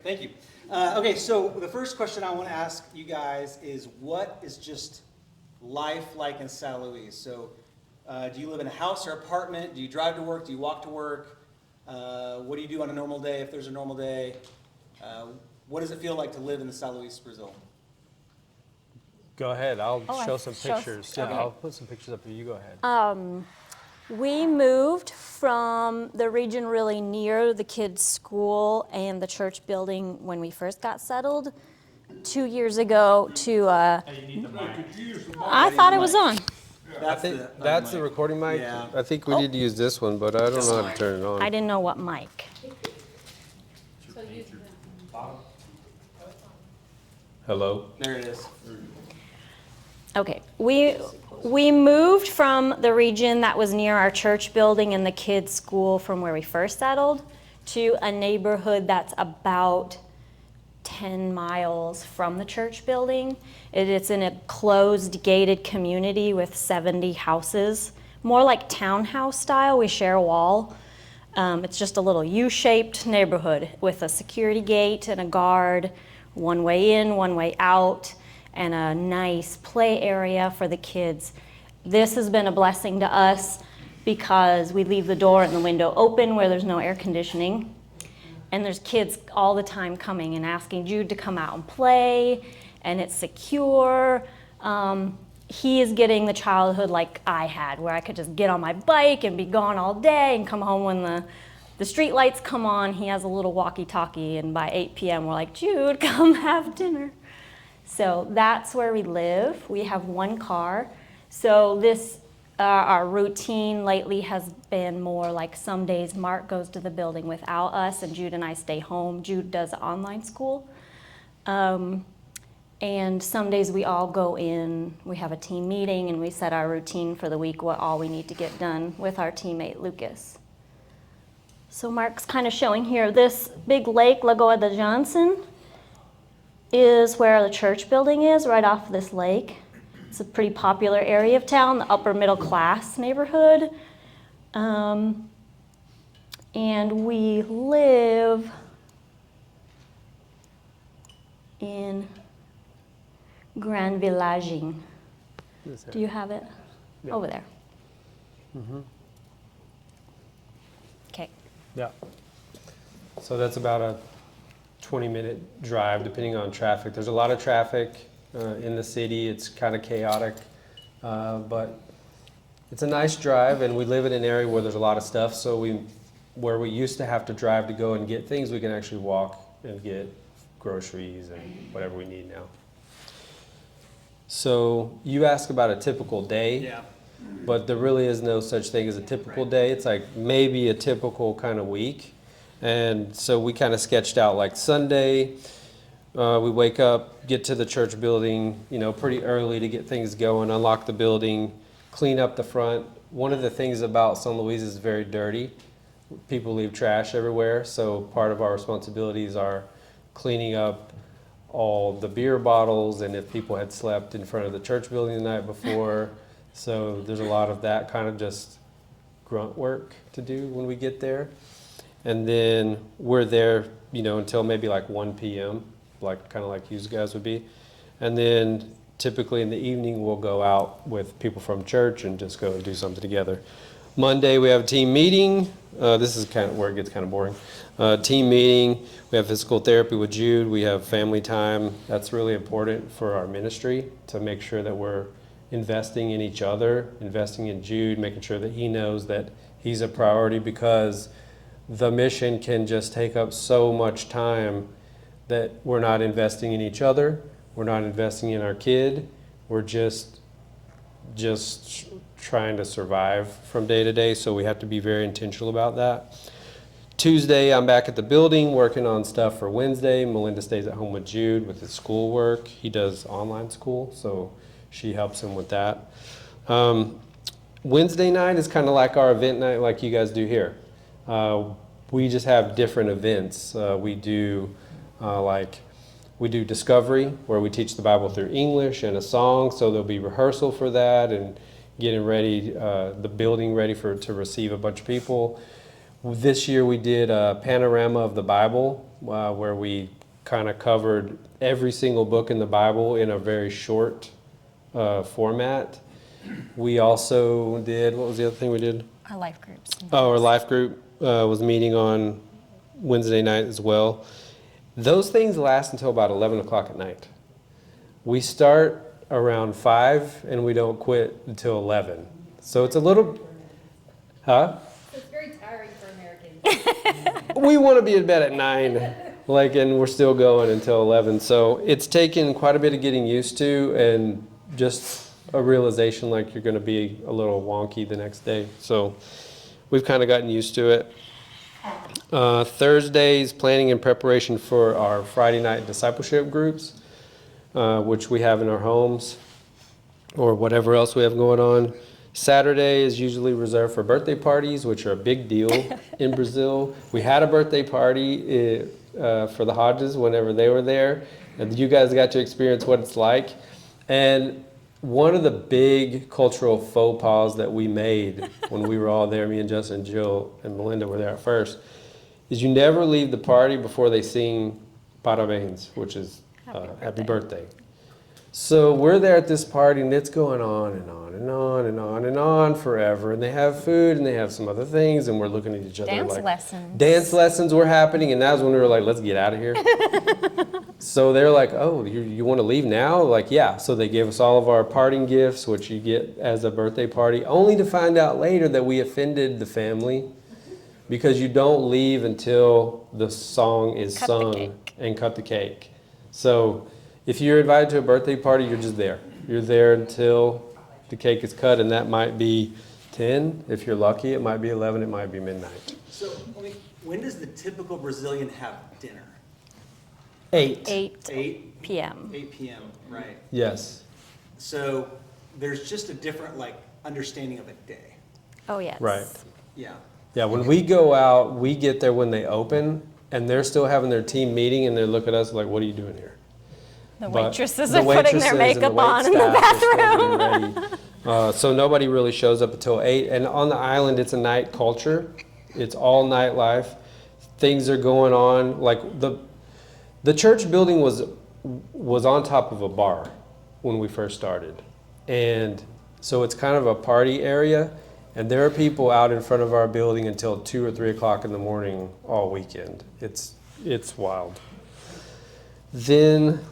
Thank you. Okay, so the first question I want to ask you guys is, what is just life like in San Luis? So do you live in a house or apartment? Do you drive to work? Do you walk to work? What do you do on a normal day, if there's a normal day? What does it feel like to live in the San Luis, Brazil? Go ahead. I'll show some show pictures. Yeah, okay. I'll put some pictures up here. You go ahead. We moved from the region really near the kids' school and the church building when we first got settled 2 years ago to, I thought it was on. That's the recording mic. Yeah. I think we need to use this one, but I don't know how to turn it on. I didn't know what mic. Hello? There it is. Okay, we moved from the region that was near our church building and the kids' school from where we first settled to a neighborhood that's about 10 miles from the church building. It's in a closed, gated community with 70 houses, more like townhouse style. We share a wall. It's just a little U-shaped neighborhood with a security gate and a guard, one way in, one way out, and a nice play area for the kids. This has been a blessing to us because we leave the door and the window open where there's no air conditioning. And there's kids all the time coming and asking Jude to come out and play, and it's secure. He is getting the childhood like I had, where I could just get on my bike and be gone all day and come home when the street lights come on. He has a little walkie-talkie, and by 8 p.m. we're like, Jude, come have dinner. So that's where we live. We have one car. So our routine lately has been more like some days Mark goes to the building without us and Jude and I stay home. Jude does online school. And some days we all go in, we have a team meeting and we set our routine for the week, what all we need to get done with our teammate Lucas. So Mark's kind of showing here, this big lake, Lagoa de Johnson, is where the church building is, right off this lake. It's a pretty popular area of town, the upper middle class neighborhood. And we live in Grand Villaging. Do you have it? Yeah. Over there. Mm-hmm. Okay. Yeah. So that's about a 20-minute drive, depending on traffic. There's a lot of traffic in the city. It's kind of chaotic, but it's a nice drive, and we live in an area where there's a lot of stuff, so where we used to have to drive to go and get things, we can actually walk and get groceries and whatever we need now. So you ask about a typical day, Yeah. but there really is no such thing as a typical day. It's like maybe a typical kind of week. And so we kind of sketched out like Sunday, we wake up, get to the church building, pretty early to get things going, unlock the building, clean up the front. One of the things about San Luis is very dirty. People leave trash everywhere, so part of our responsibilities are cleaning up all the beer bottles and if people had slept in front of the church building the night before. So there's a lot of that kind of just grunt work to do when we get there. And then we're there, until maybe like 1 p.m., kind of like you guys would be. And then typically in the evening, we'll go out with people from church and just go and do something together. Monday, we have a team meeting. This is kind of where it gets kind of boring. Team meeting, we have physical therapy with Jude. We have family time. That's really important for our ministry to make sure that we're investing in each other, investing in Jude, making sure that he knows that he's a priority, because the mission can just take up so much time that we're not investing in each other, we're not investing in our kid, we're just trying to survive from day to day, so we have to be very intentional about that. Tuesday, I'm back at the building working on stuff for Wednesday. Melynda stays at home with Jude with his schoolwork. He does online school, so she helps him with that. Wednesday night is kind of like our event night like you guys do here. We just have different events. We do Discovery, where we teach the Bible through English and a song, so there'll be rehearsal for that and getting ready, the building ready to receive a bunch of people. This year we did a panorama of the Bible where we kind of covered every single book in the Bible in a very short format. We also did, what was the other thing we did? Our life groups. Oh, our life group was meeting on Wednesday night as well. Those things last until about 11 o'clock at night. We start around 5 and we don't quit until 11. So it's a little, huh? It's very tiring for Americans. We want to be in bed at 9, and we're still going until 11. So it's taken quite a bit of getting used to, and just a realization like you're going to be a little wonky the next day. So we've kind of gotten used to it. Thursdays, planning and preparation for our Friday night discipleship groups, which we have in our homes or whatever else we have going on. Saturday is usually reserved for birthday parties, which are a big deal in Brazil. We had a birthday party for the Hodges whenever they were there, and you guys got to experience what it's like. And one of the big cultural faux pas that we made when we were all there, me and Justin and Jill and Melynda were there at first, is you never leave the party before they sing Parabéns, which is happy birthday. So we're there at this party, and it's going on and on and on and on and on forever. And they have food, and they have some other things, and we're looking at each other Dance like... lessons. Dance lessons were happening, and that was when we were like, let's get out of here. So they're like, oh, you want to leave now? Like, yeah. So they gave us all of our parting gifts, which you get as a birthday party, only to find out later that we offended the family, because you don't leave until the song is sung and cut the cake. So if you're invited to a birthday party, you're just there. You're there until the cake is cut, and that might be 10. If you're lucky, it might be 11, it might be midnight. So, when does the typical Brazilian have dinner? 8. 8 p.m. 8 p.m., right. Yes. So there's just a different, understanding of a day. Oh, yes. Right. Yeah. Yeah, when we go out, we get there when they open, and they're still having their team meeting, and they look at us like, what are you doing here? The But waitresses the are putting their waitresses and makeup the on in the waitstaff are still bathroom. getting ready. So nobody really shows up until 8. And on the island, it's a night culture. It's all nightlife. Things are going on. Like the church building was on top of a bar when we first started. And so it's kind of a party area. And there are people out in front of our building until 2 or 3 o'clock in the morning all weekend. It's wild. Then...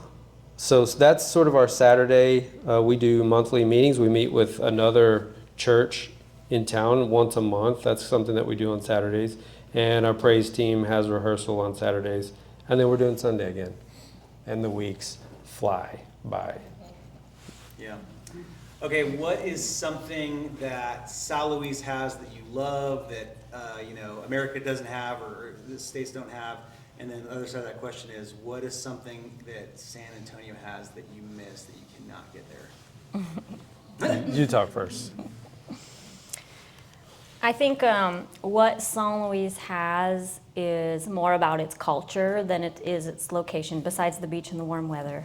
So that's sort of our Saturday. We do monthly meetings. We meet with another church in town once a month. That's something that we do on Saturdays. And our praise team has rehearsal on Saturdays. And then we're doing Sunday again. And the weeks fly by. Yeah. Okay, what is something that São Luís has that you love that, America doesn't have or the States don't have? And then the other side of that question is, what is something that San Antonio has that you miss that you cannot get there? You talk first. I think what São Luís has is more about its culture than it is its location, besides the beach and the warm weather.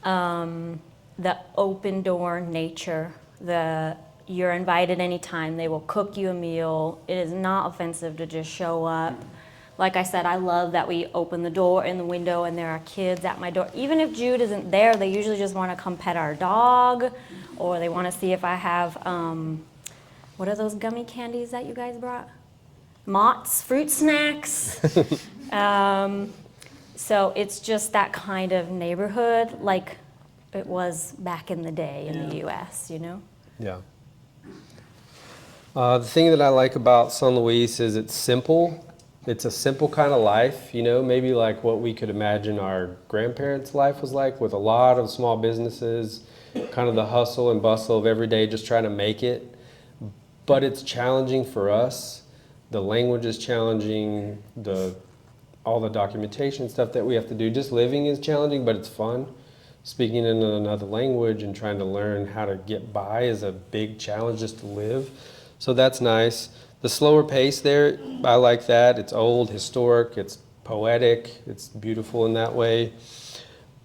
The open door nature, you're invited anytime. They will cook you a meal. It is not offensive to just show up. Like I said, I love that we open the door and the window and there are kids at my door. Even if Jude isn't there, they usually just want to come pet our dog, or they want to see if I have, what are those gummy candies that you guys brought? Mott's fruit snacks. So it's just that kind of neighborhood like it was back in the day in the U.S., Yeah. The thing that I like about San Luis is it's simple. It's a simple kind of life, maybe like what we could imagine our grandparents' life was like, with a lot of small businesses, kind of the hustle and bustle of every day, just trying to make it. But it's challenging for us. The language is challenging, all the documentation stuff that we have to do. Just living is challenging, but it's fun. Speaking in another language and trying to learn how to get by is a big challenge just to live. So that's nice. The slower pace there, I like that. It's old, historic, it's poetic, it's beautiful in that way.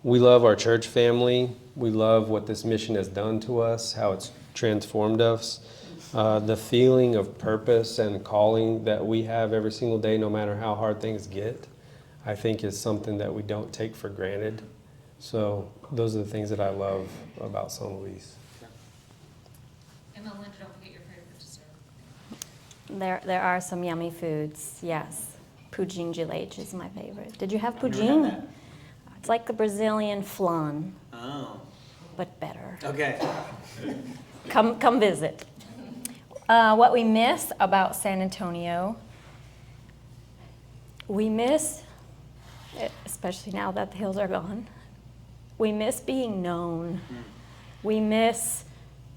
We love our church family. We love what this mission has done to us, how it's transformed us. The feeling of purpose and calling that we have every single day, no matter how hard things get. I think is something that we don't take for granted. So those are the things that I love about San Luis. And Melinda, don't forget your favorite dessert. There are some yummy foods, yes. Pudim de leite is my favorite. Did you have I've never pudim? had that. It's like the Brazilian flan, Oh, but better. okay. Come visit. What we miss about San Antonio, we miss, especially now that the hills are gone, we miss being known. We miss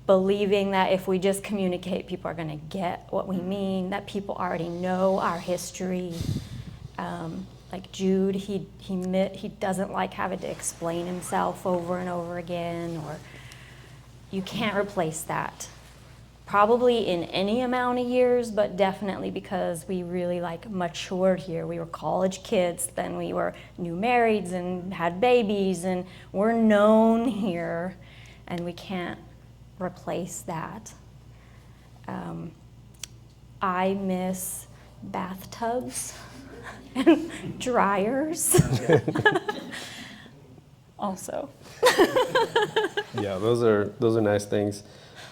believing that if we just communicate, people are going to get what we mean, that people already know our history. Like Jude, he doesn't like having to explain himself over and over again, or you can't replace that. Probably in any amount of years, but definitely because we really like matured here. We were college kids, then we were new marrieds and had babies, and we're known here, and we can't replace that. I miss bathtubs and dryers. Also. Yeah, those are nice things.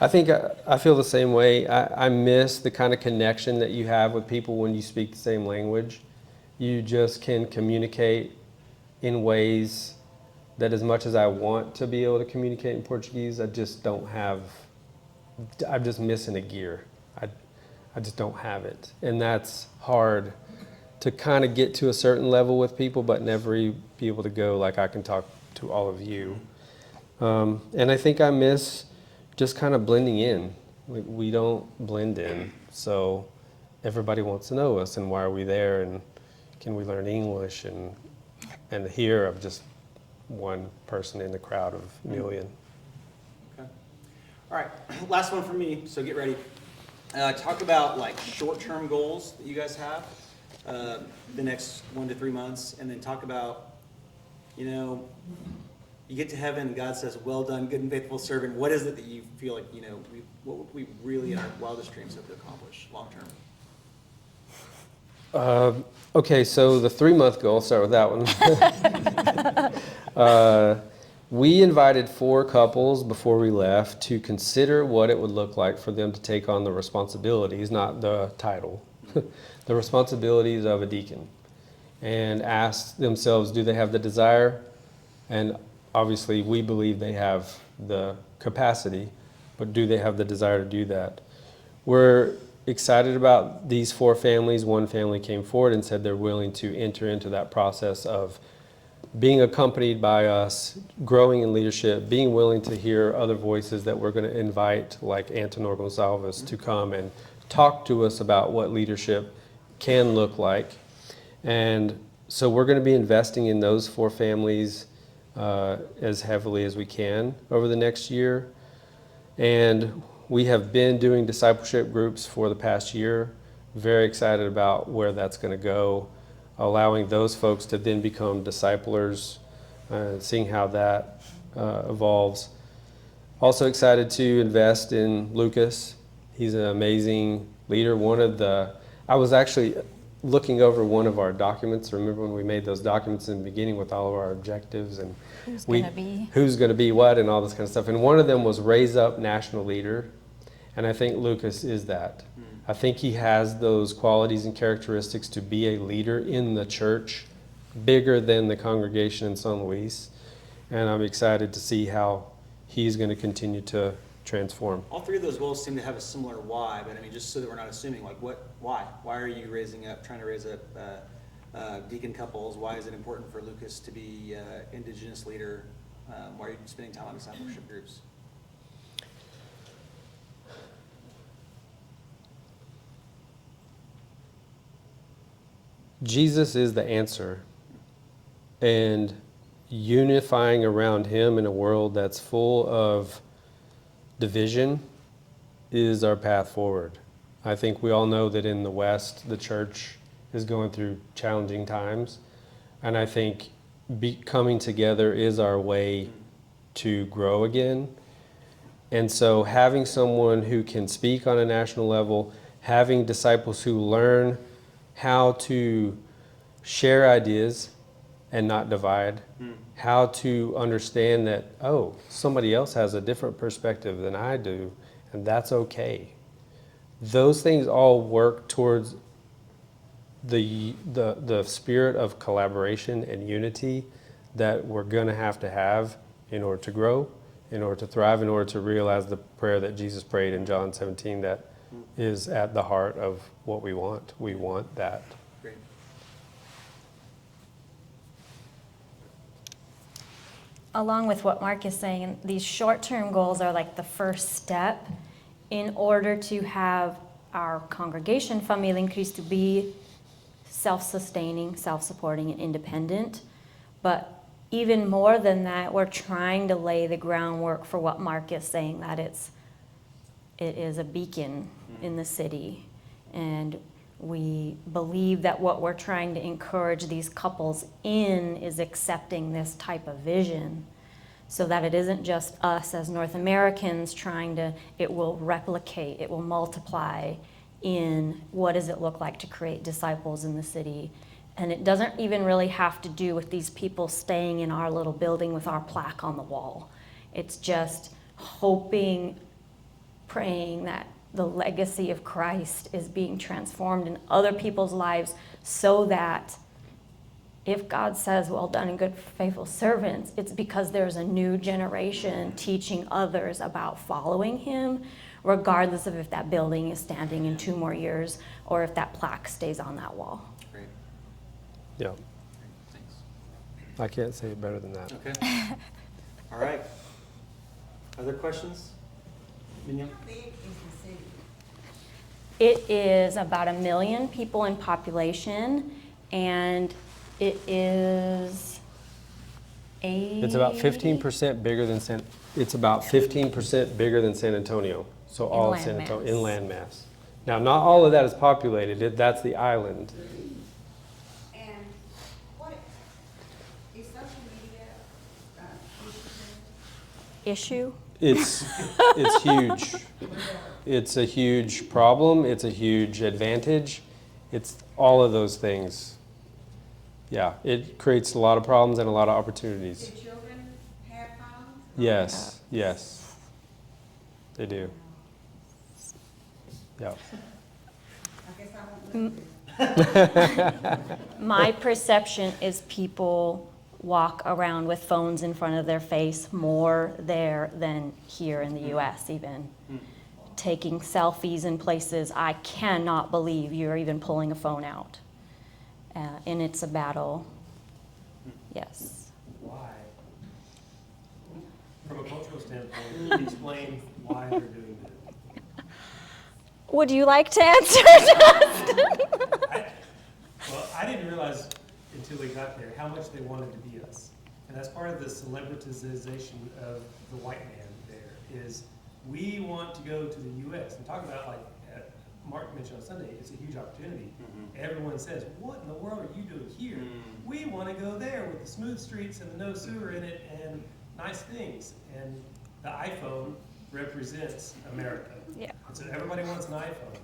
I think I feel the same way. I miss the kind of connection that you have with people when you speak the same language. You just can communicate in ways that, as much as I want to be able to communicate in Portuguese, I just don't have. I'm just missing a gear. I just don't have it, and that's hard to kind of get to a certain level with people, but never be able to go like I can talk to all of you. And I think I miss just kind of blending in. We don't blend in, so everybody wants to know us and why are we there and can we learn English, and here I'm just one person in the crowd of a million. Okay. All right, last one for me, so get ready. Talk about like short-term goals that you guys have the next 1 to 3 months, and then talk about, you get to heaven and God says, well done, good and faithful servant. What is it that you feel like, what would we really in our wildest dreams hope to accomplish long-term? Okay, so the 3-month goal, I'll start with that one. We invited 4 couples before we left to consider what it would look like for them to take on the responsibilities, not the title, the responsibilities of a deacon, and ask themselves, do they have the desire? And obviously we believe they have the capacity, but do they have the desire to do that? We're excited about these 4 families. One family came forward and said they're willing to enter into that process of being accompanied by us, growing in leadership, being willing to hear other voices that we're going to invite, like Antonor Gonçalves, to come and talk to us about what leadership can look like. And so we're going to be investing in those 4 families as heavily as we can over the next year. And we have been doing discipleship groups for the past year. Very excited about where that's going to go, allowing those folks to then become disciplers, seeing how that evolves. Also excited to invest in Lucas. He's an amazing leader. I was actually looking over one of our documents. Remember when we made those documents in the beginning with all of our objectives and who's going to be what and all this kind of stuff. And one of them was raise up national leader. And I think Lucas is that. I think he has those qualities and characteristics to be a leader in the church, bigger than the congregation in San Luis. And I'm excited to see how he's going to continue to transform. All 3 of those goals seem to have a similar why, but just so that we're not assuming, like, why? Why are you trying to raise up deacon couples? Why is it important for Lucas to be indigenous leader? Why are you spending time on discipleship groups? Jesus is the answer, and unifying around him in a world that's full of division is our path forward. I think we all know that in the West, the church is going through challenging times, and I think coming together is our way to grow again. And so having someone who can speak on a national level, having disciples who learn how to share ideas and not divide, how to understand that, oh, somebody else has a different perspective than I do, and that's okay. Those things all work towards the spirit of collaboration and unity that we're going to have in order to grow, in order to thrive, in order to realize the prayer that Jesus prayed in John 17 that is at the heart of what we want. We want that. Great. Along with what Mark is saying, these short-term goals are like the first step in order to have our congregation, Familia en Cristo, be self-sustaining, self-supporting, and independent. But even more than that, we're trying to lay the groundwork for what Mark is saying, that it is a beacon in the city. And we believe that what we're trying to encourage these couples in is accepting this type of vision, so that it isn't just us as North Americans it will replicate, it will multiply in what does it look like to create disciples in the city. And it doesn't even really have to do with these people staying in our little building with our plaque on the wall. It's just hoping, praying that the legacy of Christ is being transformed in other people's lives, so that if God says, well done and good faithful servants, it's because there's a new generation teaching others about following him, regardless of if that building is standing in 2 more years or if that plaque stays on that wall. Great. Yeah, Great. Thanks. I can't say it better than that. Okay. All right. Other questions? Minion? How big is the city? It is about 1 million people in population, and it is It's about 15% bigger than it's about 15% bigger than San Antonio. So all of San Antonio in land mass. Now, not all of that is populated. That's the island. And what is social media issue. It's huge. It's a huge problem. It's a huge advantage. It's all of those things. Yeah, it creates a lot of problems and a lot of opportunities. Do children have phones? Yes, yes, they do. Yeah. I guess I won't live this. My perception is people walk around with phones in front of their face more there than here in the US even. Taking selfies in places I cannot believe you're even pulling a phone out. And it's a battle. Yes. Why? From a cultural standpoint, can you explain why they're doing it? Would you like to answer, Justin? Well, I didn't realize until we got there how much they wanted to be us. And that's part of the celebritization of the white man there, is we want to go to the U.S. and talk about, like Mark mentioned on Sunday, it's a huge opportunity. Everyone says, what in the world are you doing here? We want to go there with the smooth streets and the no sewer in it and nice things. And the iPhone represents America. Yeah. And so everybody wants an iPhone.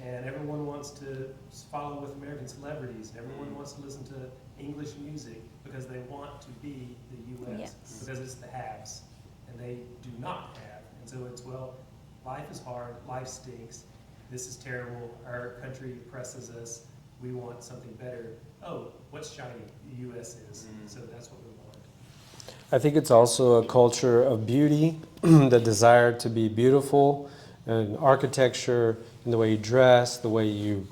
And everyone wants to follow with American celebrities. And everyone wants to listen to English music because they want to be the U.S. Yes. Because it's the haves. And they do not have. And so it's, well, life is hard, life stinks. This is terrible, our country oppresses us, we want something better. Oh, what's shiny? The U.S. is, so that's what we want. I think it's also a culture of beauty, the desire to be beautiful, and architecture, and the way you dress, the way you,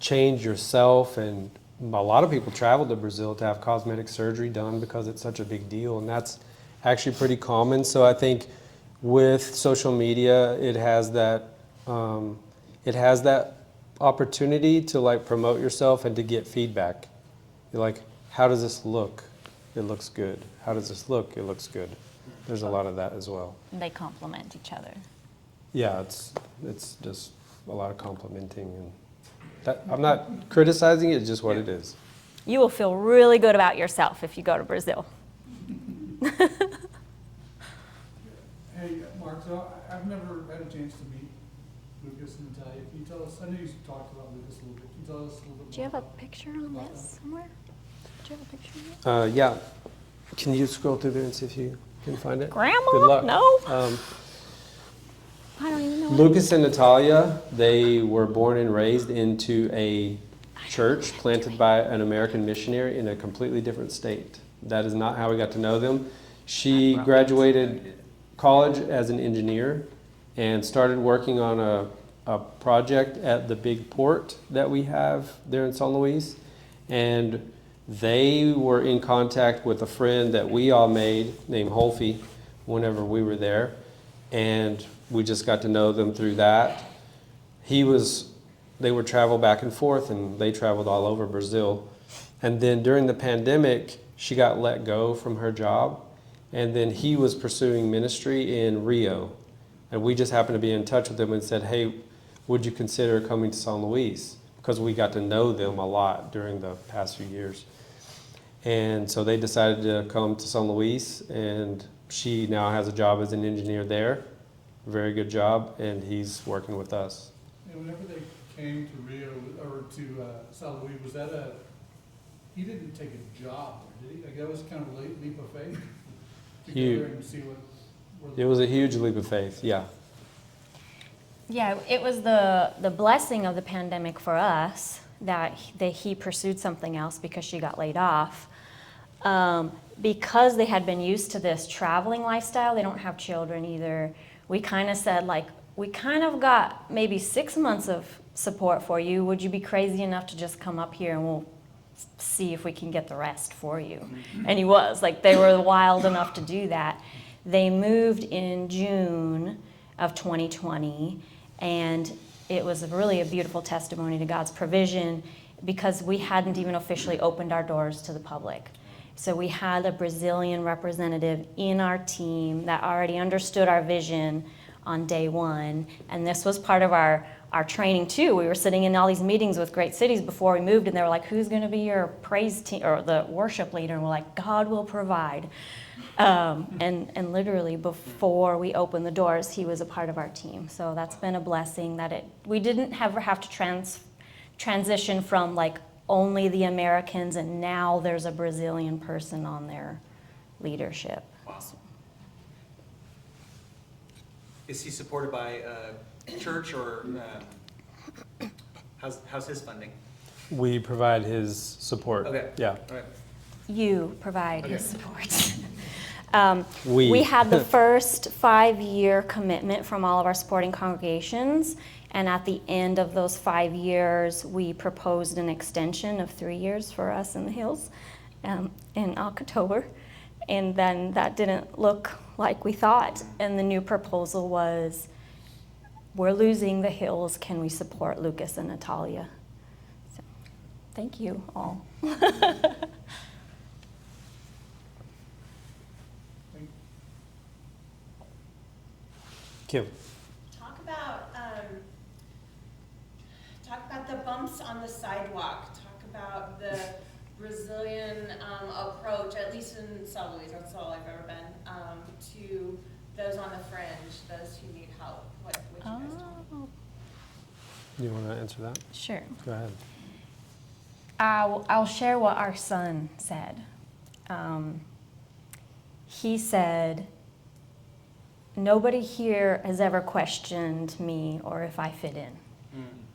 change yourself. And a lot of people travel to Brazil to have cosmetic surgery done because it's such a big deal, and that's actually pretty common. So I think with social media, it has that opportunity to like promote yourself and to get feedback. You're like, how does this look? It looks good. How does this look? It looks good. There's a lot of that as well. They complement each other. Yeah, it's just a lot of complimenting, and that, I'm not criticizing it, it's just what it is. You will feel really good about yourself if you go to Brazil. Hey, Mark, so I've never had a chance to meet Lucas and Natalia. Can you tell us, I know you talked about Lucas a little bit, can you tell us a little bit more? Do you have a about- picture on about this somewhere? Do you have a picture of it? Yeah. Can you scroll through there and see if you can find it? Grandma? Good luck. No. Um, I don't even know. Lucas and Natalia, they were born and raised into a church planted by an American missionary in a completely different state. That is not how we got to know them. She graduated college as an engineer and started working on a project at the big port that we have there in San Luis. And they were in contact with a friend that we all made named Holfie whenever we were there. And we just got to know them through that. They would travel back and forth, and they traveled all over Brazil. And then during the pandemic, she got let go from her job, and then he was pursuing ministry in Rio. And we just happened to be in touch with him and said, hey, would you consider coming to San Luis? Because we got to know them a lot during the past few years. And so they decided to come to San Luis, and she now has a job as an engineer there. Very good job, and he's working with us. And whenever they came to Rio, or to San Luis, was that he didn't take a job, did he? Like, that was kind of a leap of faith to go there and see what It was a huge leap of faith, yeah. Yeah, it was the blessing of the pandemic for us that he pursued something else because she got laid off. Because they had been used to this traveling lifestyle, they don't have children either. We kind of said, like, we kind of got maybe 6 months of support for you. Would you be crazy enough to just come up here and we'll see if we can get the rest for you? And he was, like, they were wild enough to do that. They moved in June of 2020, and it was really a beautiful testimony to God's provision because we hadn't even officially opened our doors to the public. So we had a Brazilian representative in our team that already understood our vision on day one, and this was part of our training too. We were sitting in all these meetings with great cities before we moved, and they were like, who's going to be your praise team or the worship leader? And we're like, God will provide. And literally before we opened the doors, he was a part of our team. So that's been a blessing that we didn't ever have to transition from like only the Americans, and now there's a Brazilian person on their leadership. Wow. Is he supported by church or how's his funding? We provide his support. Okay. Yeah. All right. You provide his support. We had the first 5-year commitment from all of our supporting congregations, and at the end of those 5 years, we proposed an extension of 3 years for us in the Hills in October, and then that didn't look like we thought, and the new proposal was, we're losing the Hills, can we support Lucas and Natalia? So, thank you all. Kim. Talk about the bumps on the sidewalk. Talk about the Brazilian approach, at least in San Luis, that's all I've ever been, to those on the fringe, those who need help. What would you guys do? You want to answer that? Sure. Go ahead. I'll share what our son said. He said, nobody here has ever questioned me or if I fit in.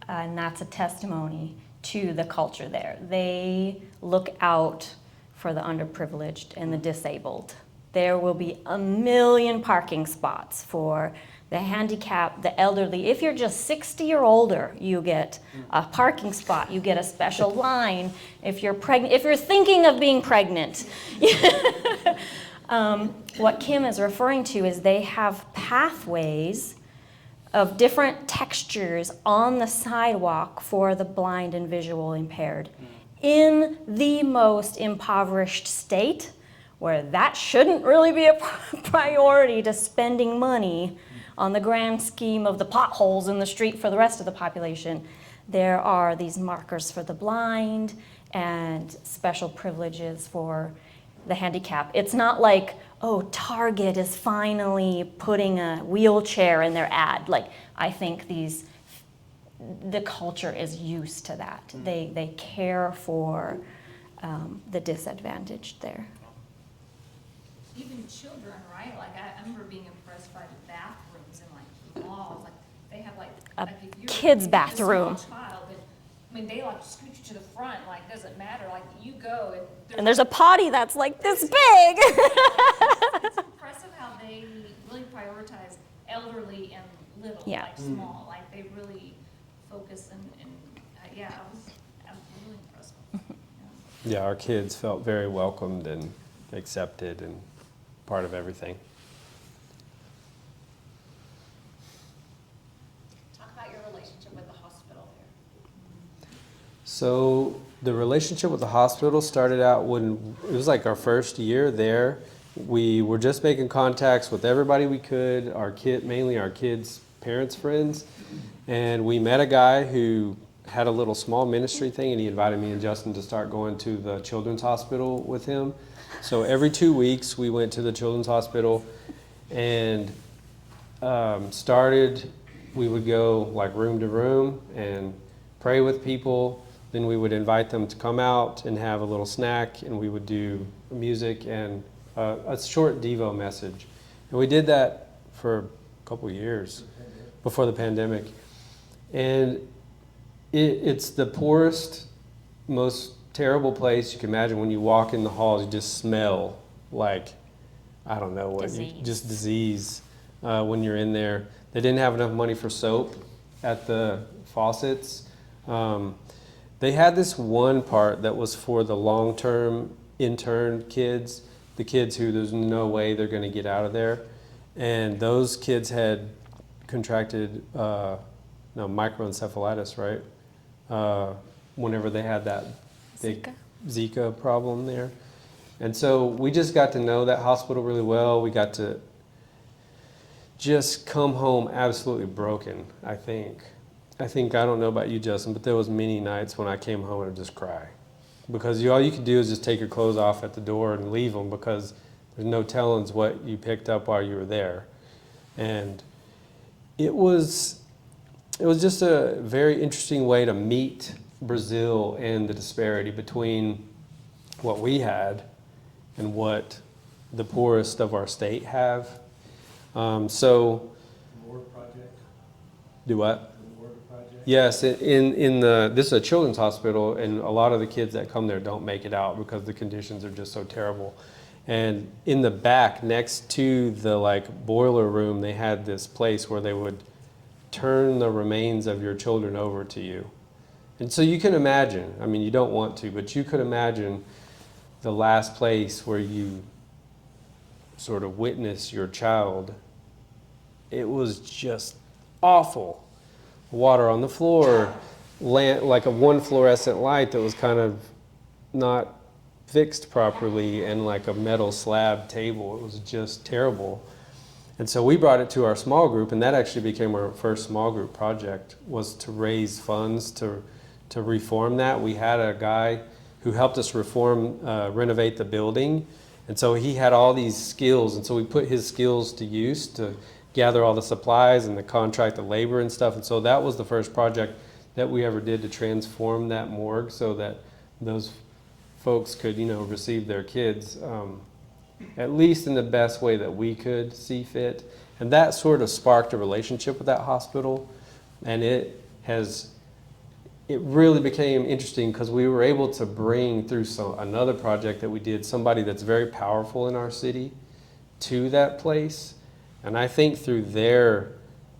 And that's a testimony to the culture there. They look out for the underprivileged and the disabled. There will be 1 million parking spots for the handicapped, the elderly. If you're just 60 or older, you get a parking spot, you get a special line. If you're pregnant, if you're thinking of being pregnant. What Kim is referring to is they have pathways of different textures on the sidewalk for the blind and visual impaired. In the most impoverished state, where that shouldn't really be a priority to spending money on the grand scheme of the potholes in the street for the rest of the population, there are these markers for the blind and special privileges for the handicap. It's not like, oh, Target is finally putting a wheelchair in their ad. Like, I think the culture is used to that. They care for the disadvantaged there. Even children, right? Like, I remember being impressed by the bathrooms in like malls, like, they have like. A like if you're- kid's if you're a bathroom. small child, and, I mean, they like scooch you to the front, like, doesn't matter, like, you go And there's a potty that's like this big. It's impressive how they really prioritize elderly and little, Yeah. like small, like they really focus and yeah, I was really impressed. Yeah. Yeah, our kids felt very welcomed and accepted and part of everything. Talk about your relationship with the hospital there. So the relationship with the hospital started out when it was like our first year there. We were just making contacts with everybody we could, mainly our kids' parents' friends. And we met a guy who had a little small ministry thing, and he invited me and Justin to start going to the children's hospital with him. So every 2 weeks we went to the children's hospital and we would go like room to room and pray with people. Then we would invite them to come out and have a little snack, and we would do music and a short Devo message. And we did that for a couple of years before the pandemic. And it's the poorest, most terrible place you can imagine. When you walk in the halls, you just smell like, I don't know what, just disease when you're in there. They didn't have enough money for soap at the faucets. They had this one part that was for the long-term intern kids, the kids who there's no way they're going to get out of there. And those kids had contracted microencephalitis, right? Whenever they had that big Zika problem there. And so we just got to know that hospital really well. We got to just come home absolutely broken, I think. I don't know about you, Justin, but there was many nights when I came home and I'd just cry. Because all you could do is just take your clothes off at the door and leave them, because there's no telling what you picked up while you were there. And it was just a very interesting way to meet Brazil and the disparity between what we had and what the poorest of our state have. So, Ward project, do what? the Ward project. Yes, this is a children's hospital, and a lot of the kids that come there don't make it out because the conditions are just so terrible. And in the back, next to the like boiler room, they had this place where they would turn the remains of your children over to you. And so you can imagine, I mean, you don't want to, but you could imagine the last place where you sort of witness your child. It was just awful. Water on the floor, like a one fluorescent light that was kind of not fixed properly, and like a metal slab table. It was just terrible. And so we brought it to our small group, and that actually became our first small group project, was to raise funds to reform that. We had a guy who helped us renovate the building, and so he had all these skills, and so we put his skills to use to gather all the supplies and the contract the labor and stuff. And so that was the first project that we ever did to transform that morgue so that those folks could, receive their kids at least in the best way that we could see fit. And that sort of sparked a relationship with that hospital, and it really became interesting because we were able to bring through another project that we did, somebody that's very powerful in our city to that place. And I think through their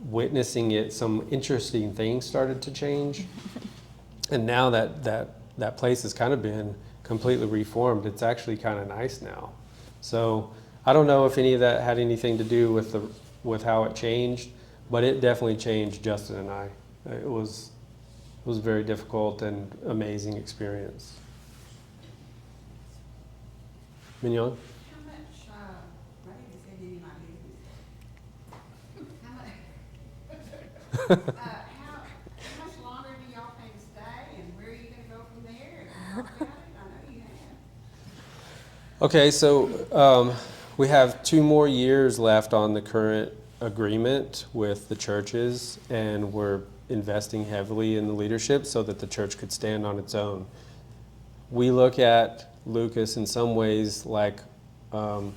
witnessing it, some interesting things started to change. And now that place has kind of been completely reformed. It's actually kind of nice now. So I don't know if any of that had anything to do with how it changed, but it definitely changed Justin and I. It was a very difficult and amazing experience. Mignon? How much, I didn't say any of my business. How much longer do y'all plan to stay, and where are you gonna go from there? And talk about it? I know you Okay, so we have 2 more years left on the current agreement with the churches, and we're investing heavily in the leadership so that the church could stand on its own. We look at Lucas in some ways like, I don't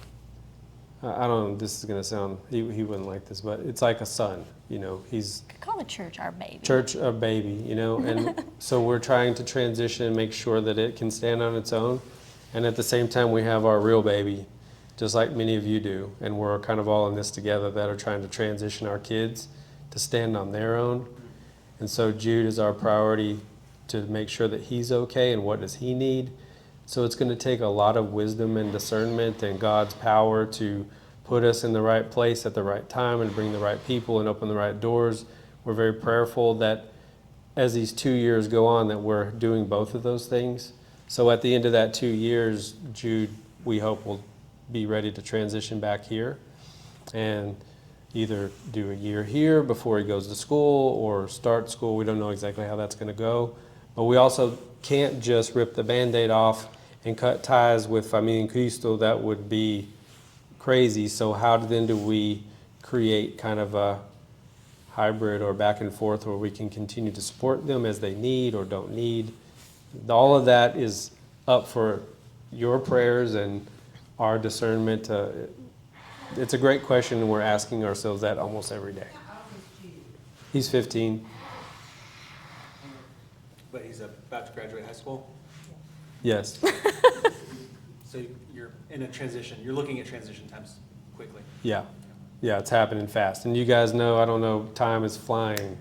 know, this is going to sound, he wouldn't like this, but it's like a son. You know, he's Call the church our baby. church a baby, you know, and so we're trying to transition and make sure that it can stand on its own. And at the same time, we have our real baby, just like many of you do. And we're kind of all in this together that are trying to transition our kids to stand on their own. And so Jude is our priority to make sure that he's okay and what does he need. So it's going to take a lot of wisdom and discernment and God's power to put us in the right place at the right time and bring the right people and open the right doors. We're very prayerful that as these 2 years go on that we're doing both of those things. So at the end of that 2 years, Jude, we hope, will be ready to transition back here and either do a year here before he goes to school or start school. We don't know exactly how that's going to go. But we also can't just rip the Band-Aid off and cut ties with Familia en Cristo. That would be crazy. So how then do we create kind of a hybrid or back and forth where we can continue to support them as they need or don't need? All of that is up for your prayers and our discernment. It's a great question, and we're asking ourselves that almost every day. He's 15. But he's about to graduate high school, Yes. so you're in a transition. You're looking at transition times quickly. Yeah. Yeah, it's happening fast. And you guys know, I don't know, time is flying.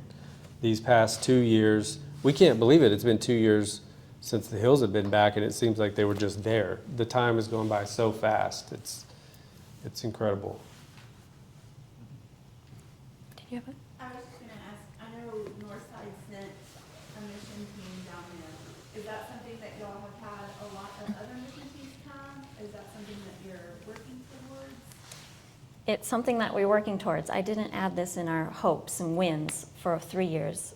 These past 2 years, we can't believe it. It's been 2 years since the Hills have been back, and it seems like they were just there. The time is going by so fast. It's incredible. Did you have a? I was just gonna ask, I know Northside sent a mission team down there. Is that something that y'all have had a lot of other mission teams come? Is that something that you're working towards? It's something that we're working towards. I didn't add this in our hopes and wins for 3 years.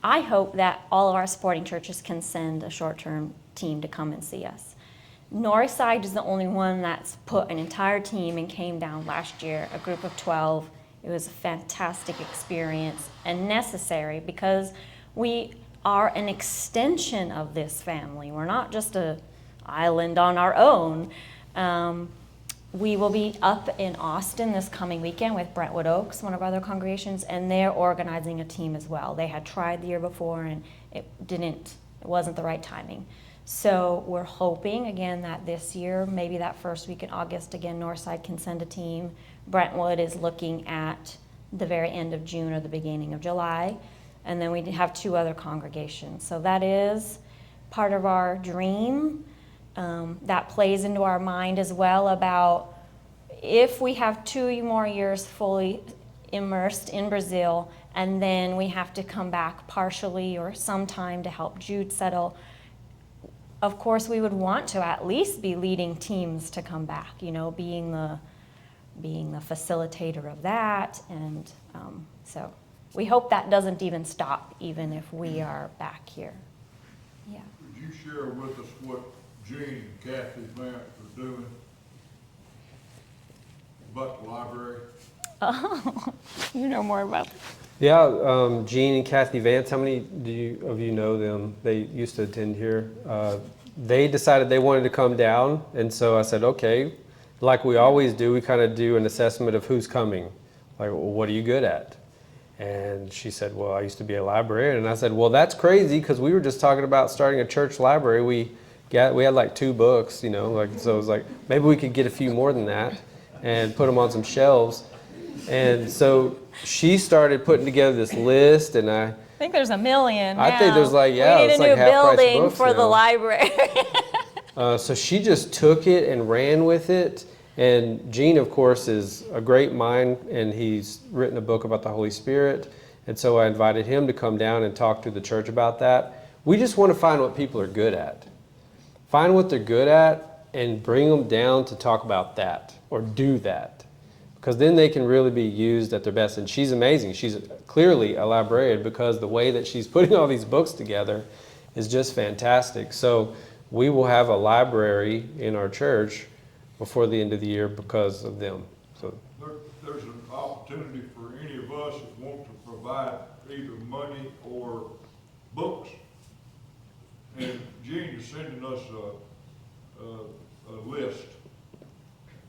I hope that all of our supporting churches can send a short-term team to come and see us. Northside is the only one that's put an entire team and came down last year, a group of 12. It was a fantastic experience and necessary because we are an extension of this family. We're not just an island on our own. We will be up in Austin this coming weekend with Brentwood Oaks, one of our other congregations, and they're organizing a team as well. They had tried the year before and it wasn't the right timing. So we're hoping again that this year, maybe that first week in August, again, Northside can send a team. Brentwood is looking at the very end of June or the beginning of July. And then we have 2 other congregations. So that is part of our dream. That plays into our mind as well about if we have 2 more years fully immersed in Brazil and then we have to come back partially or sometime to help Jude settle, of course we would want to at least be leading teams to come back, you know, being the facilitator of that. And so we hope that doesn't even stop even if we are back here. Yeah. Could you share with us what Gene and Kathy Vance are doing? Buck Library. Oh, you know more about that. Yeah, Gene and Kathy Vance, how many of you know them? They used to attend here. They decided they wanted to come down, and so I said, okay, like we always do, we kind of do an assessment of who's coming. Like, well, what are you good at? And she said, well, I used to be a librarian. And I said, well, that's crazy because we were just talking about starting a church library. We had like 2 books, you know, like, so it was like, maybe we could get a few more than that and put them on some shelves. And so she started putting together this list, and I think there's a million now. I think there's like, yeah, we need it's a like new half-price building books for the now. library. So she just took it and ran with it. And Gene, of course, is a great mind, and he's written a book about the Holy Spirit. And so I invited him to come down and talk to the church about that. We just want to find what people are good at. Find what they're good at and bring them down to talk about that or do that. Because then they can really be used at their best. And she's amazing. She's clearly a librarian because the way that she's putting all these books together is just fantastic. So we will have a library in our church before the end of the year because of them. So There's an opportunity for any of us that want to provide either money or books. And Gene is sending us a list.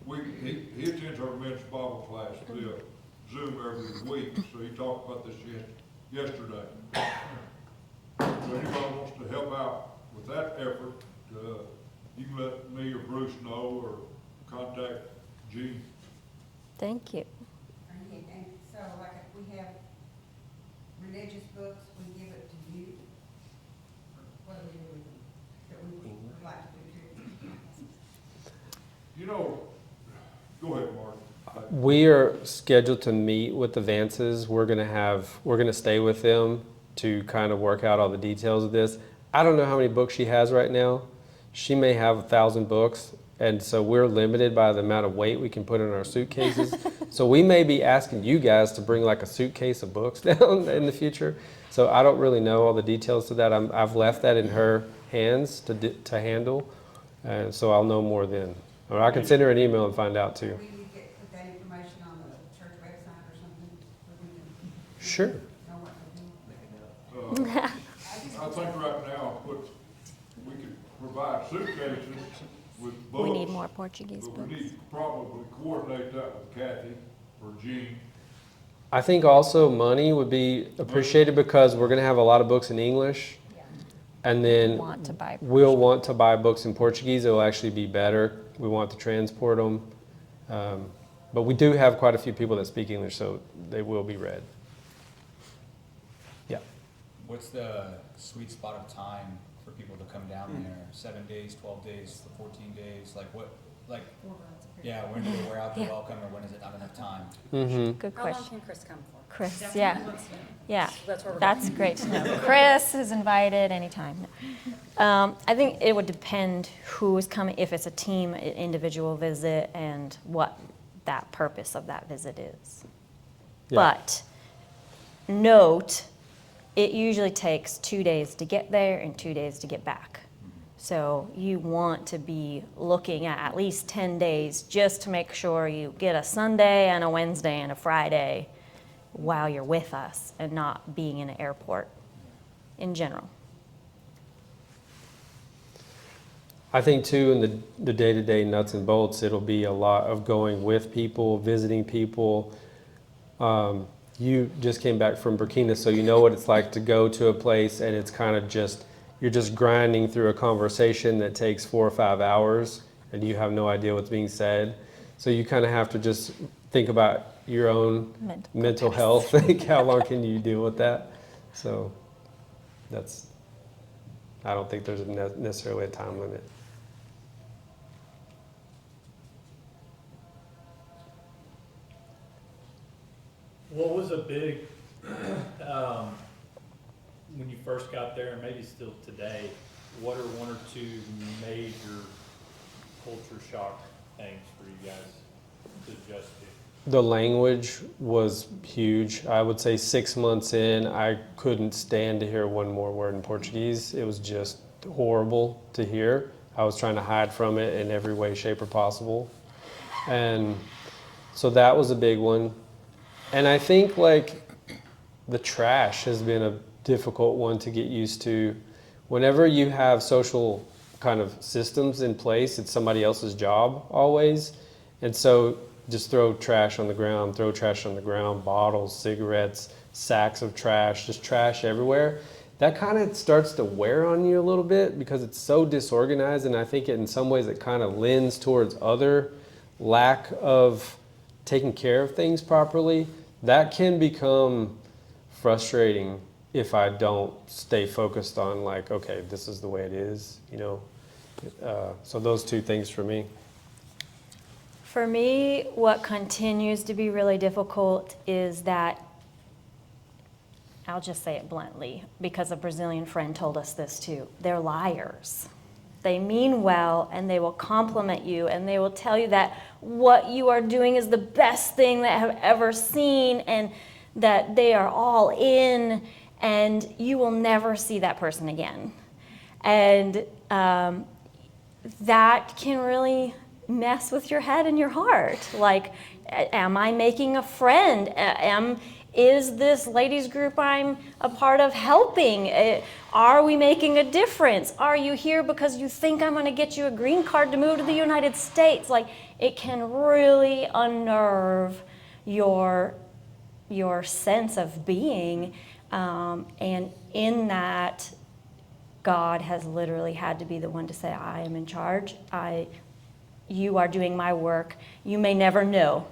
He attends our men's Bible class via Zoom every week, so he talked about this yesterday. So anybody wants to help out with that effort, you can let me or Bruce know or contact Gene. Thank you. And so like if we have religious books, we give it to you. What do we do with them? That we would like to do too. You know, go ahead, Mark. we are scheduled to meet with the Vances. We're gonna stay with them to kind of work out all the details of this. I don't know how many books she has right now. She may have 1,000 books, and so we're limited by the amount of weight we can put in our suitcases. So we may be asking you guys to bring like a suitcase of books down in the future. So I don't really know all the details to that. I've left that in her hands to handle, and so I'll know more then. Or I can send her an email and find out too. We need to put that information on the church website or something, so we can Sure. know what to do. I think right now, we could provide suitcases with books. We need more Portuguese But books. we need to probably coordinate that with Kathy or Gene. I think also money would be appreciated because we're going to have a lot of books in English, and then Want to buy we'll want to buy books in Portuguese. It will actually be better. We want to transport them, but we do have quite a few people that speak English, so they will be read. Yeah. What's the sweet spot of time for people to come down there? 7 days, 12 days, 14 days? Like what, like, yeah, when do they wear out the Yeah. welcome, or when is it not enough time? Mm-hmm. Good How long question. can Chris come for? Chris, Definitely yeah. wants to know. Yeah, That's where we're that's great to know. Chris is invited anytime. I think it would depend who is coming, if it's a team, an individual visit, and what that purpose of that visit is. Yeah. But note, it usually takes 2 days to get there and 2 days to get back. So you want to be looking at least 10 days just to make sure you get a Sunday and a Wednesday and a Friday while you're with us and not being in an airport in general. I think too, in the day-to-day nuts and bolts, it'll be a lot of going with people, visiting people. You just came back from Burkina, so you know what it's like to go to a place and it's kind of just, you're just grinding through a conversation that takes 4 or 5 hours and you have no idea what's being said. So you kind of have to just think about your own mental health. Like, how long can you deal with that? So I don't think there's necessarily a time limit. What was a big, when you first got there, and maybe still today, what are 1 or 2 major culture shock things for you guys to adjust to? The language was huge. I would say 6 months in, I couldn't stand to hear one more word in Portuguese. It was just horrible to hear. I was trying to hide from it in every way, shape, or possible. And so that was a big one. And I think like the trash has been a difficult one to get used to. Whenever you have social kind of systems in place, it's somebody else's job always. And so just throw trash on the ground, bottles, cigarettes, sacks of trash, just trash everywhere. That kind of starts to wear on you a little bit because it's so disorganized, and I think in some ways it kind of lends towards other lack of taking care of things properly. That can become frustrating if I don't stay focused on like, okay, this is the way it is, you know. So those 2 things for me. For me, what continues to be really difficult is that, I'll just say it bluntly, because a Brazilian friend told us this too, they're liars. They mean well, and they will compliment you, and they will tell you that what you are doing is the best thing that I have ever seen, and that they are all in, and you will never see that person again. And that can really mess with your head and your heart. Like, am I making a friend? Is this ladies group I'm a part of helping? Are we making a difference? Are you here because you think I'm going to get you a green card to move to the United States? Like, it can really unnerve your sense of being. And in that, God has literally had to be the one to say, I am in charge. You are doing my work. You may never know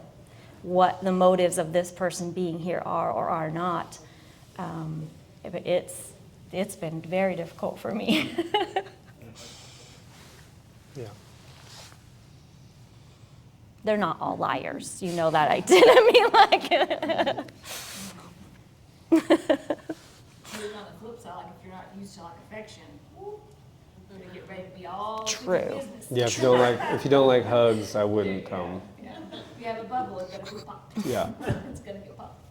what the motives of this person being here are or are not. But it's been very difficult for me. Yeah. They're not all liars. You know that I did. I mean, like. On the flip side, like if you're not used to like affection, you're gonna get ready to be all True. business. Yeah, if you don't like hugs, I wouldn't come. Yeah. If you have a bubble, it's gonna go pop. Yeah. It's gonna go pop.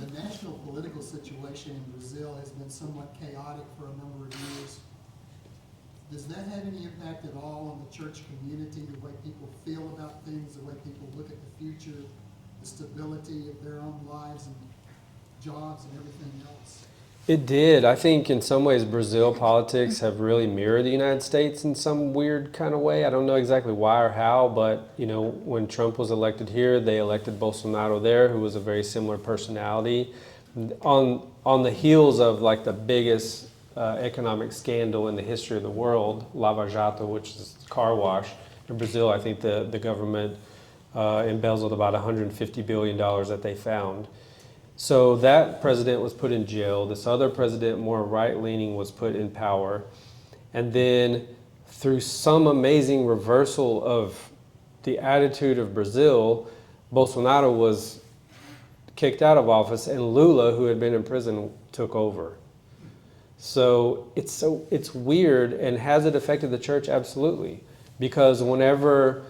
The national political situation in Brazil has been somewhat chaotic for a number of years. Does that have any impact at all on the church community, the way people feel about things, the way people look at the future, the stability of their own lives and jobs and everything else? It did. I think in some ways Brazil politics have really mirrored the United States in some weird kind of way. I don't know exactly why or how, but when Trump was elected here, they elected Bolsonaro there, who was a very similar personality. On the heels of like the biggest economic scandal in the history of the world, Lava Jato, which is car wash. In Brazil, I think the government embezzled about $150 billion that they found. So that president was put in jail. This other president, more right-leaning, was put in power. And then through some amazing reversal of the attitude of Brazil, Bolsonaro was kicked out of office and Lula, who had been in prison, took over. So it's weird. And has it affected the church? Absolutely. Because whenever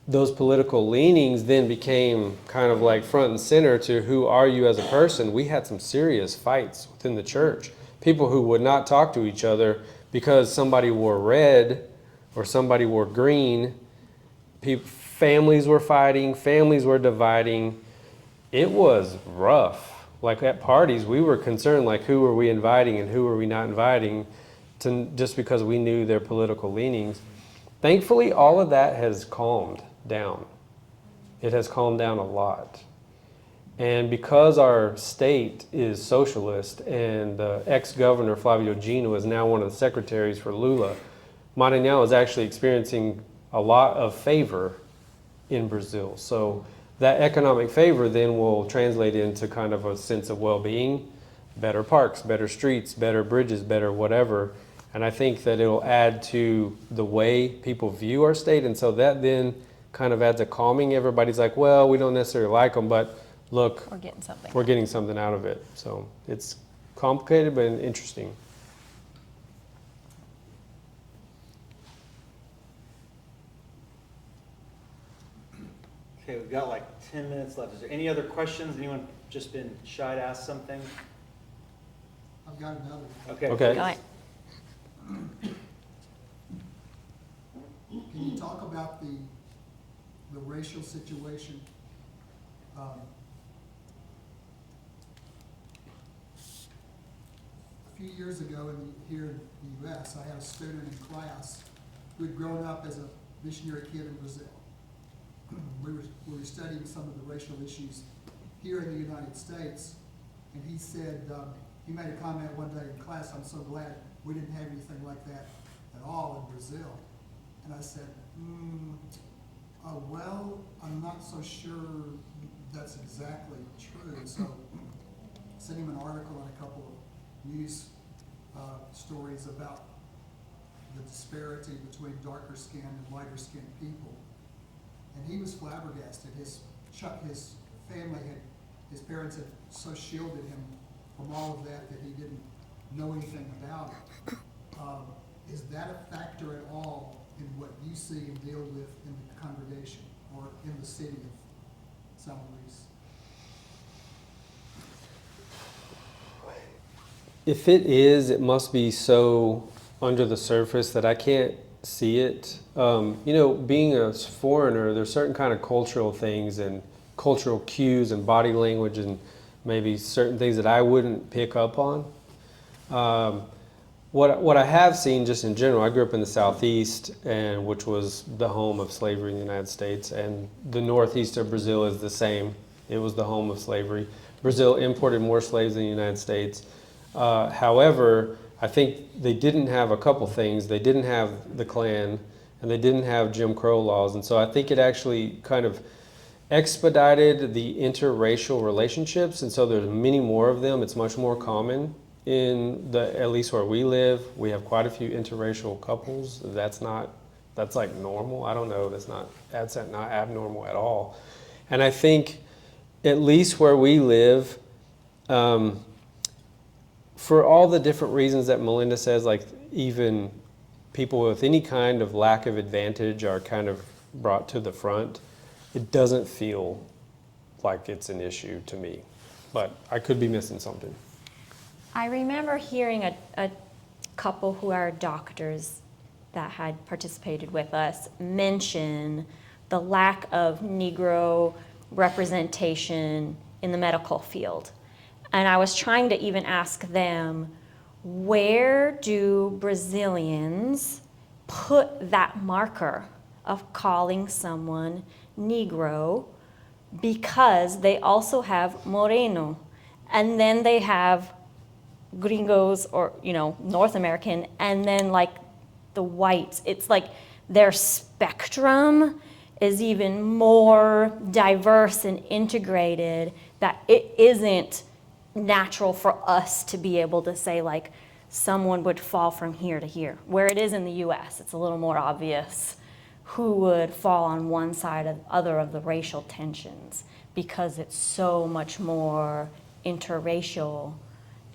those political leanings then became kind of like front and center to who are you as a person, we had some serious fights within the church. People who would not talk to each other because somebody wore red or somebody wore green. Families were fighting, families were dividing. It was rough. Like at parties, we were concerned like who were we inviting and who were we not inviting just because we knew their political leanings. Thankfully, all of that has calmed down. It has calmed down a lot. And because our state is socialist and the ex-governor Flavio Gino is now one of the secretaries for Lula, Maranhão is actually experiencing a lot of favor in Brazil. So that economic favor then will translate into kind of a sense of well-being, better parks, better streets, better bridges, better whatever. And I think that it'll add to the way people view our state. And so that then kind of adds a calming. Everybody's like, well, we don't necessarily like them, but look, we're getting something out of it. So it's complicated, but interesting. Okay, we've got like 10 minutes left. Is there any other questions? Anyone just been shy to ask something? I've got another. Okay. Go ahead. Can you talk about the racial situation? A few years ago here in the U.S., I had a student in class who had grown up as a missionary kid in Brazil. We were studying some of the racial issues here in the United States, and he said, he made a comment one day in class, I'm so glad we didn't have anything like that at all in Brazil. And I said, well, I'm not so sure that's exactly true. So I sent him an article and a couple of news stories about the disparity between darker skinned and lighter skinned people. And he was flabbergasted. His family his parents had so shielded him from all of that he didn't know anything about it. Is that a factor at all in what you see and deal with in the congregation or in the city of San Luis? If it is, it must be so under the surface that I can't see it. Being a foreigner, there's certain kind of cultural things and cultural cues and body language and maybe certain things that I wouldn't pick up on. What I have seen just in general, I grew up in the Southeast, and which was the home of slavery in the United States, and the Northeast of Brazil is the same. It was the home of slavery. Brazil imported more slaves than the United States. However, I think they didn't have a couple things. They didn't have the Klan, and they didn't have Jim Crow laws, and so I think it actually kind of expedited the interracial relationships, and so there's many more of them. It's much more common at least where we live. We have quite a few interracial couples. That's like normal. I don't know. That's not abnormal at all. And I think at least where we live, for all the different reasons that Melynda says, like even people with any kind of lack of advantage are kind of brought to the front, it doesn't feel like it's an issue to me. But I could be missing something. I remember hearing a couple who are doctors that had participated with us mention the lack of Negro representation in the medical field. And I was trying to even ask them, where do Brazilians put that marker of calling someone Negro? Because they also have Moreno, and then they have gringos or, North American, and then like the whites. It's like their spectrum is even more diverse and integrated that it isn't natural for us to be able to say like someone would fall from here to here. Where it is in the US, it's a little more obvious who would fall on one side or the other of the racial tensions because it's so much more interracial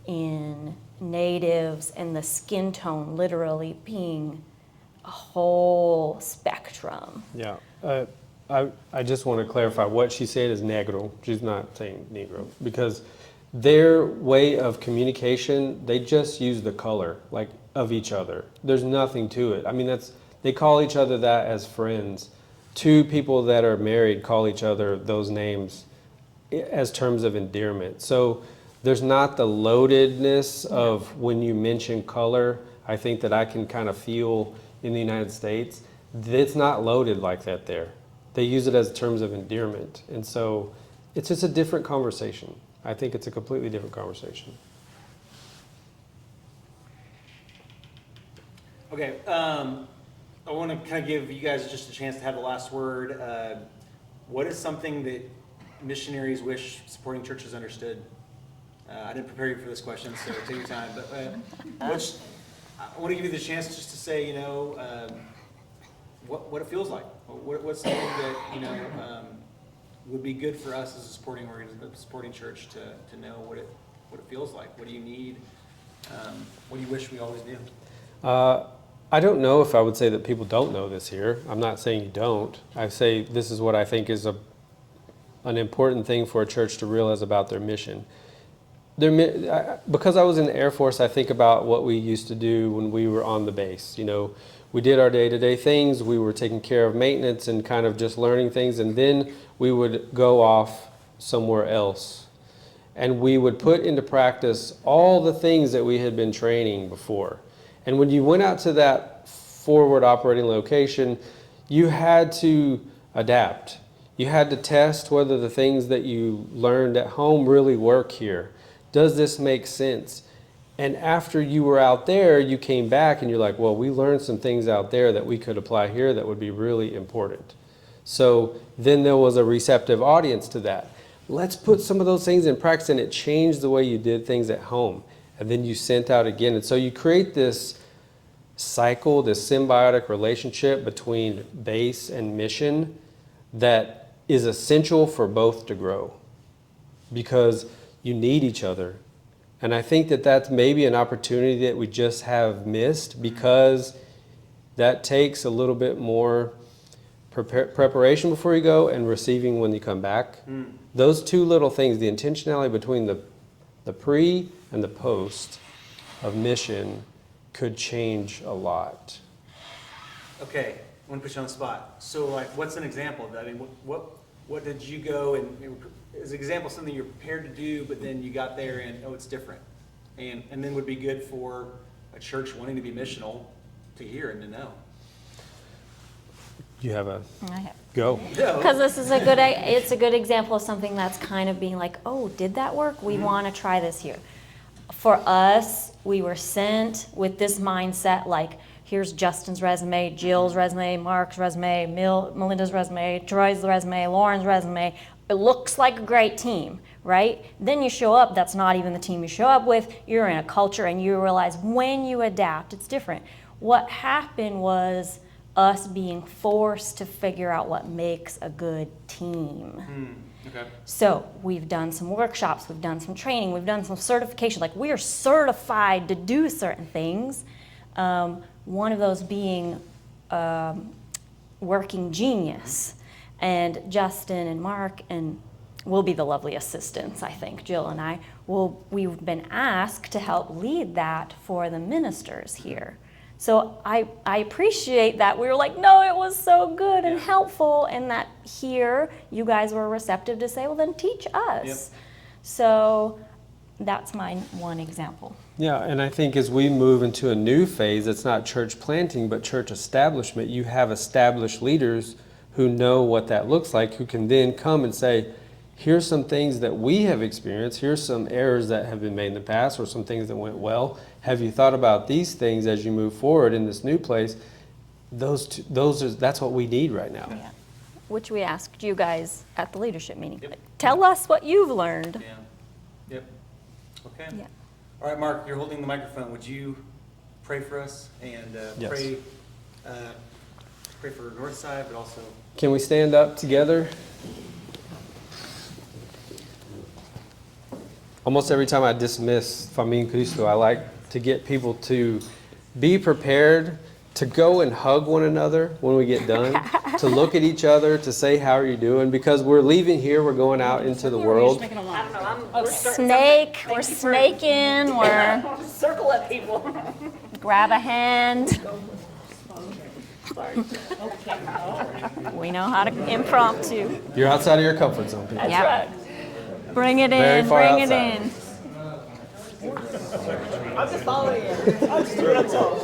in natives and the skin tone literally being a whole spectrum. Yeah. I just want to clarify what she said is negro. She's not saying negro because their way of communication, they just use the color like of each other. There's nothing to it. I mean, they call each other that as friends. Two people that are married call each other those names as terms of endearment. So there's not the loadedness of when you mention color, I think that I can kind of feel in the United States. It's not loaded like that there. They use it as terms of endearment. And so it's just a different conversation. I think it's a completely different conversation. Okay, I want to kind of give you guys just a chance to have the last word. What is something that missionaries wish supporting churches understood? I didn't prepare you for this question, so take your time. But I want to give you the chance just to say, what it feels like. What's something that would be good for us as a supporting church to know what it feels like. What do you need? What do you wish we always knew? I don't know if I would say that people don't know this here. I'm not saying you don't. I say this is what I think is an important thing for a church to realize about their mission. Because I was in the Air Force, I think about what we used to do when we were on the base. We did our day-to-day things. We were taking care of maintenance and kind of just learning things, and then we would go off somewhere else. And we would put into practice all the things that we had been training before. And when you went out to that forward operating location, you had to adapt. You had to test whether the things that you learned at home really work here. Does this make sense? And after you were out there, you came back and you're like, well, we learned some things out there that we could apply here that would be really important. So then there was a receptive audience to that. Let's put some of those things in practice, and it changed the way you did things at home. And then you sent out again. And so you create this cycle, this symbiotic relationship between base and mission that is essential for both to grow because you need each other. And I think that that's maybe an opportunity that we just have missed because that takes a little bit more preparation before you go and receiving when you come back. Those two little things, the intentionality between the pre and the post, of mission could change a lot. Okay, I want to put you on the spot. So like, what's an example of that? I mean, what did you go and, is an example something you're prepared to do, but then you got there and, oh, it's different? And then would be good for a church wanting to be missional to hear and to know. You have a I have. go. Because this is it's a good example of something that's kind of being like, oh, did that work? We want to try this here. For us, we were sent with this mindset, like, here's Justin's resume, Jill's resume, Mark's resume, Melynda's resume, Troy's resume, Lauren's resume. It looks like a great team, right? Then you show up, that's not even the team you show up with. You're in a culture and you realize when you adapt, it's different. What happened was us being forced to figure out what makes a good team. Okay. So we've done some workshops, we've done some training, we've done some certification. Like, we are certified to do certain things. One of those being Working Genius. And Justin and Mark and will be the lovely assistants, I think, Jill and I, we've been asked to help lead that for the ministers here. So I appreciate that. We were like, no, it was so good and helpful, and that here you guys were receptive to say, well, then teach us. Yep. So that's my one example. Yeah, and I think as we move into a new phase, it's not church planting, but church establishment. You have established leaders who know what that looks like, who can then come and say, here's some things that we have experienced, here's some errors that have been made in the past, or some things that went well. Have you thought about these things as you move forward in this new place? That's what we need right now. Yeah. Which we asked you guys at the leadership meeting. Yep. Like, tell us what you've learned. Yeah. Yep. Okay. Yeah. All right, Mark, you're holding the microphone. Would you pray for us and Yes. pray for Northside, but also... Can we stand up together? Almost every time I dismiss Famin Cristo, I like to get people to be prepared to go and hug one another when we get done, to look at each other, to say, how are you doing? Because we're leaving here, we're going out into the world. We're snaking, we're Circle of people. grab a hand. We know how to impromptu. You're outside of your comfort zone, people. Yep. Bring it Very in, far bring outside. it in. I'm just following you. I'm just doing it all.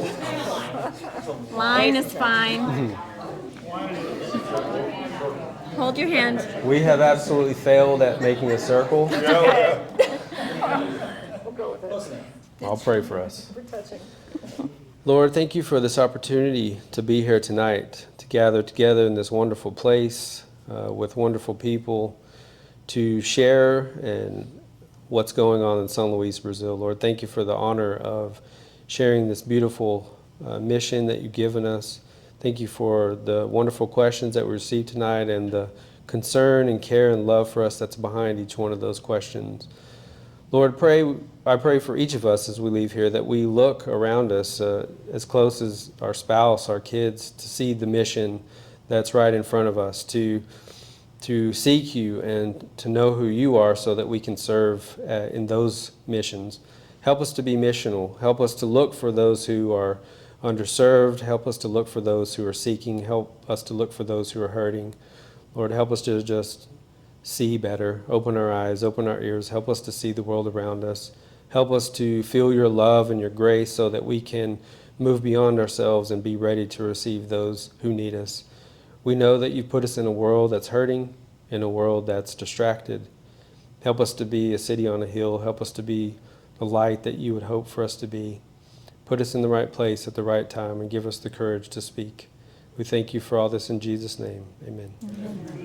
Line is fine. Hold your hand. We have absolutely failed at making a circle. I'll pray for us. Lord, thank you for this opportunity to be here tonight, to gather together in this wonderful place with wonderful people, to share and what's going on in São Luís, Brazil. Lord, thank you for the honor of sharing this beautiful mission that you've given us. Thank you for the wonderful questions that we received tonight and the concern and care and love for us that's behind each one of those questions. Lord, I pray for each of us as we leave here that we look around us as close as our spouse, our kids, to see the mission that's right in front of us, to seek you and to know who you are so that we can serve in those missions. Help us to be missional. Help us to look for those who are underserved. Help us to look for those who are seeking. Help us to look for those who are hurting. Lord, help us to just see better. Open our eyes, open our ears. Help us to see the world around us. Help us to feel your love and your grace so that we can move beyond ourselves and be ready to receive those who need us. We know that you've put us in a world that's hurting, in a world that's distracted. Help us to be a city on a hill. Help us to be the light that you would hope for us to be. Put us in the right place at the right time and give us the courage to speak. We thank you for all this in Jesus' name. Amen. Amen.